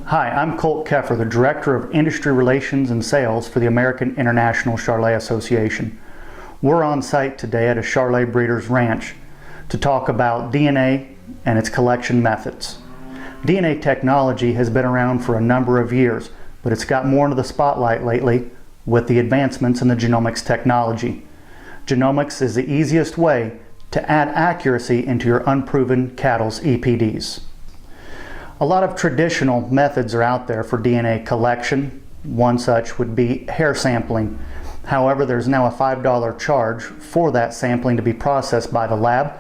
Hi, I'm Colt Keffer, the Director of Industry Relations and Sales for the American International Charolais Association. We're on site today at a Charolais breeder's ranch to talk about DNA and its collection methods. DNA technology has been around for a number of years, but it's got more into the spotlight lately with the advancements in the genomics technology. Genomics is the easiest way to add accuracy into your unproven cattle's EPDs. A lot of traditional methods are out there for DNA collection. One such would be hair sampling. However, there's now a $5 charge for that sampling to be processed by the lab.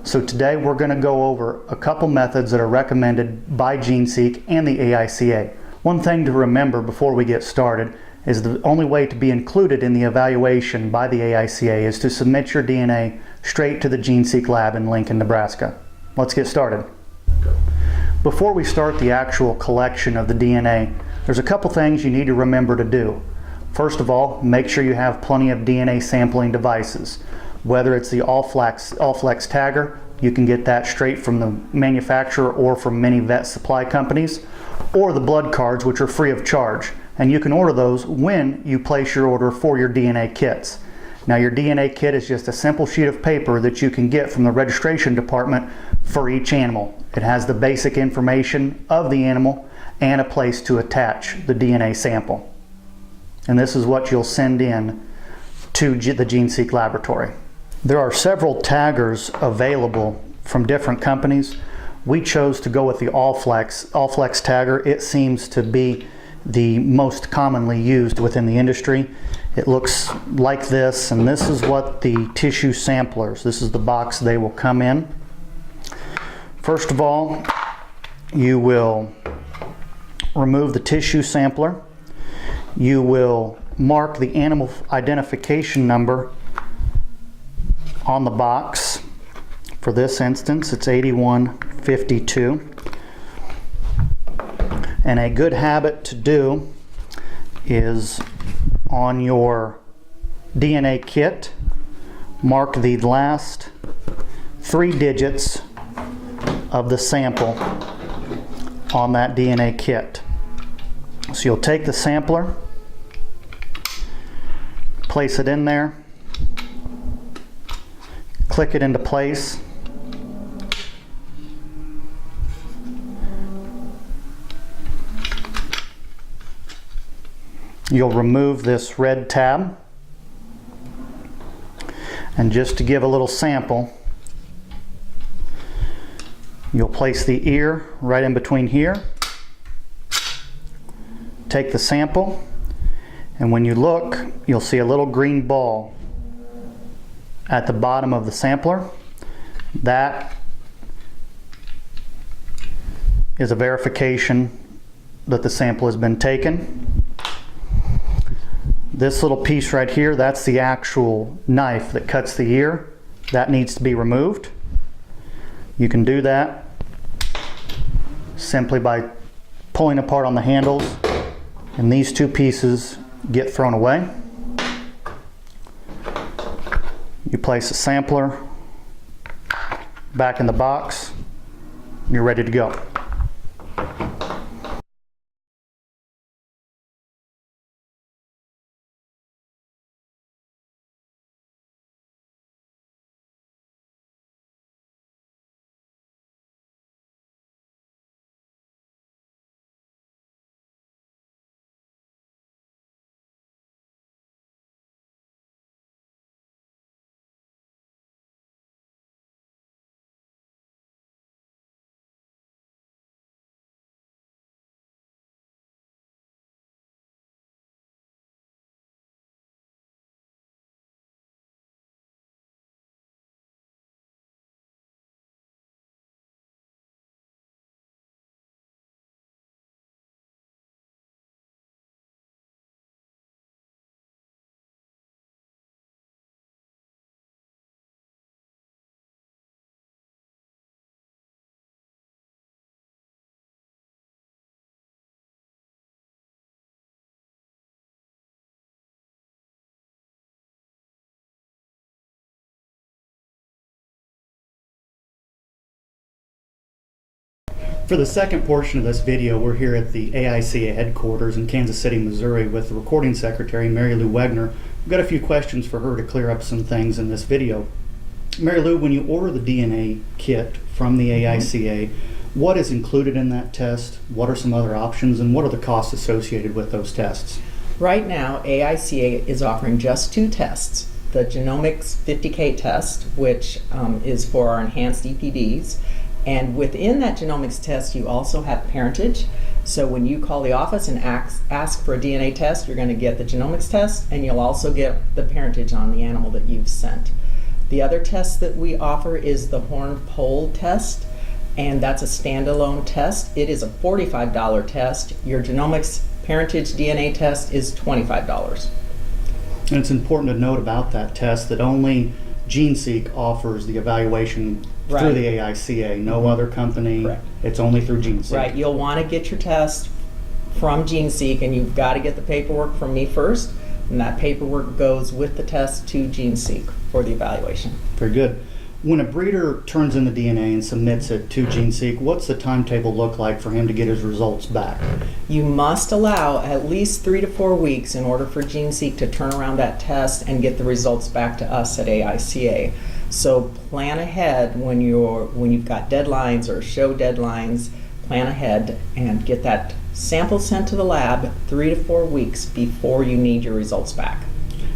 So today we're going to go over a couple methods that are recommended by GeneSeek and the AICA. One thing to remember before we get started is the only way to be included in the evaluation by the AICA is to submit your DNA straight to the GeneSeek lab in Lincoln, Nebraska. Let's get started. Before we start the actual collection of the DNA, there's a couple things you need to remember to do. First of all, make sure you have plenty of DNA sampling devices. Whether it's the All-Flex tagger, you can get that straight from the manufacturer or from many vet supply companies, or the blood cards, which are free of charge. And you can order those when you place your order for your DNA kits. Now, your DNA kit is just a simple sheet of paper that you can get from the registration department for each animal. It has the basic information of the animal and a place to attach the DNA sample. And this is what you'll send in to the GeneSeek laboratory. There are several taggers available from different companies. We chose to go with the All-Flex tagger. It seems to be the most commonly used within the industry. It looks like this, and this is what the tissue samplers, this is the box they will come in. First of all, you will remove the tissue sampler. You will mark the animal identification number on the box. For this instance, it's 8152. And a good habit to do is on your DNA kit, mark the last 3 digits of the sample on that DNA kit. So you'll take the sampler, place it in there, click it into place. You'll remove this red tab, and just to give a little sample, you'll place the ear right in between here, take the sample, and when you look, you'll see a little green ball at the bottom of the sampler. That is a verification that the sample has been taken. This little piece right here, that's the actual knife that cuts the ear. That needs to be removed. You can do that simply by pulling apart on the handles, and these 2 pieces get thrown away. You place the sampler back in the box, and you're ready to go. For the second portion of this video, we're here at the AICA headquarters in Kansas City, Missouri with the recording secretary, Mary Lou Wegner. We've got a few questions for her to clear up some things in this video. Mary Lou, when you order the DNA kit from the AICA, what is included in that test? What are some other options, and what are the costs associated with those tests? Right now, AICA is offering just two tests. The Genomics 50K test, which is for our enhanced EPDs. And within that genomics test, you also have parentage. So when you call the office and ask for a DNA test, you're going to get the genomics test, and you'll also get the parentage on the animal that you've sent. The other test that we offer is the horned poll test, and that's a standalone test. It is a $45 test. Your genomics parentage DNA test is $25. And it's important to note about that test that only GeneSeek offers the evaluation through the AICA. No other company. Correct. It's only through GeneSeek. Right. You'll want to get your test from GeneSeek, and you've got to get the paperwork from me first, and that paperwork goes with the test to GeneSeek for the evaluation. Very good. When a breeder turns in the DNA and submits it to GeneSeek, what's the timetable look like for him to get his results back? You must allow at least 3 to 4 weeks in order for GeneSeek to turn around that test and get the results back to us at AICA. So plan ahead when you've got deadlines or show deadlines. Plan ahead and get that sample sent to the lab 3 to 4 weeks before you need your results back.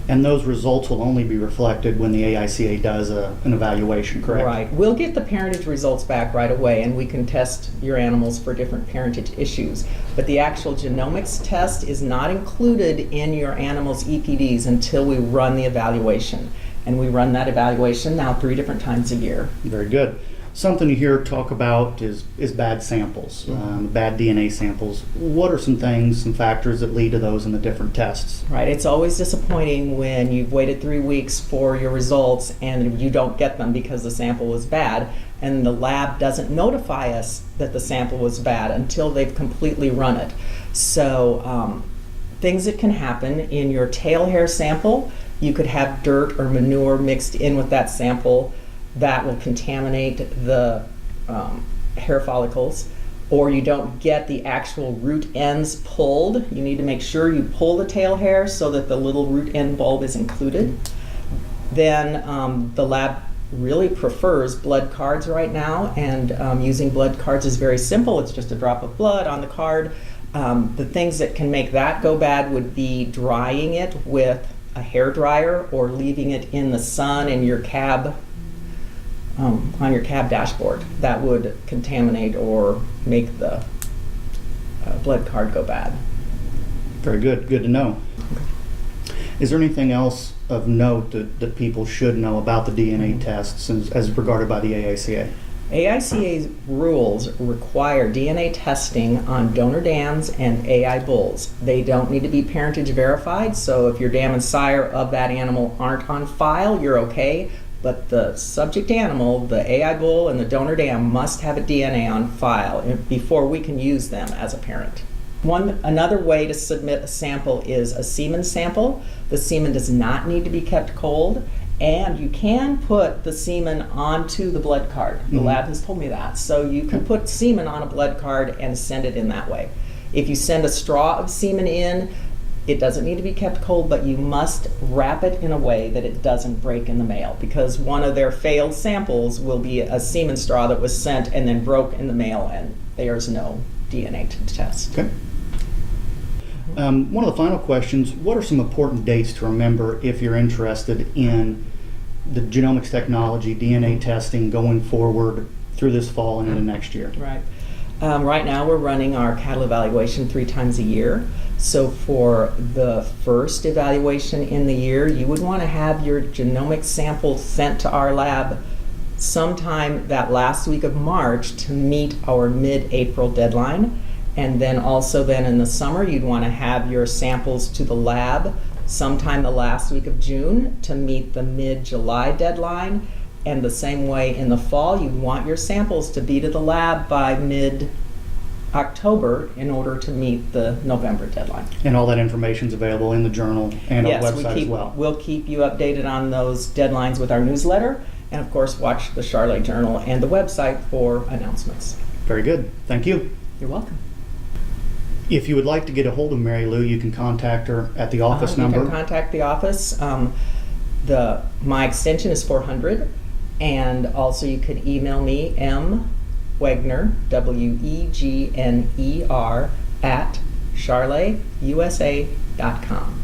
And those results will only be reflected when the AICA does an evaluation, correct? Right. We'll get the parentage results back right away, and we can test your animals for different parentage issues. But the actual genomics test is not included in your animal's EPDs until we run the evaluation. And we run that evaluation now 3 different times a year. Very good. Something you hear talk about is bad samples, bad DNA samples. What are some things, some factors that lead to those in the different tests? Right. It's always disappointing when you've waited 3 weeks for your results and you don't get them because the sample was bad, and the lab doesn't notify us that the sample was bad until they've completely run it. So things that can happen in your tail hair sample, you could have dirt or manure mixed in with that sample. That will contaminate the hair follicles, or you don't get the actual root ends pulled. You need to make sure you pull the tail hair so that the little root end bulb is included. Then the lab really prefers blood cards right now, and using blood cards is very simple. It's just a drop of blood on the card. The things that can make that go bad would be drying it with a hair dryer or leaving it in the sun in your cab on your cab dashboard. That would contaminate or make the blood card go bad. Very good. Good to know. Is there anything else of note that people should know about the DNA tests as regarded by the AICA? AICA's rules require DNA testing on donor dams and AI bulls. They don't need to be parentage verified, so if your dam and sire of that animal aren't on file, you're okay. But the subject animal, the AI bull and the donor dam, must have a DNA on file before we can use them as a parent. Another way to submit a sample is a semen sample. The semen does not need to be kept cold, and you can put the semen onto the blood card. The lab has told me that. So you can put semen on a blood card and send it in that way. If you send a straw of semen in, it doesn't need to be kept cold, but you must wrap it in a way that it doesn't break in the mail, because one of their failed samples will be a semen straw that was sent and then broke in the mail, and there's no DNA to test. Okay. One of the final questions, what are some important dates to remember if you're interested in the genomics technology, DNA testing going forward through this fall and into next year? Right. Right now we're running our cattle evaluation 3 times a year. So for the first evaluation in the year, you would want to have your genomic sample sent to our lab sometime that last week of March to meet our mid-April deadline. And then also then in the summer, you'd want to have your samples to the lab sometime the last week of June to meet the mid-July deadline. And the same way in the fall, you'd want your samples to be to the lab by mid-October in order to meet the November deadline. And all that information is available in the journal and our website as well. We'll keep you updated on those deadlines with our newsletter, and of course watch the Charlotte Journal and the website for announcements. Very good. Thank you. You're welcome. If you would like to get a hold of Mary Lou, you can contact her at the office You number. can contact the office. My extension is 400, and also you could email me, Wegner, WEGNER, at charlotteusa.com.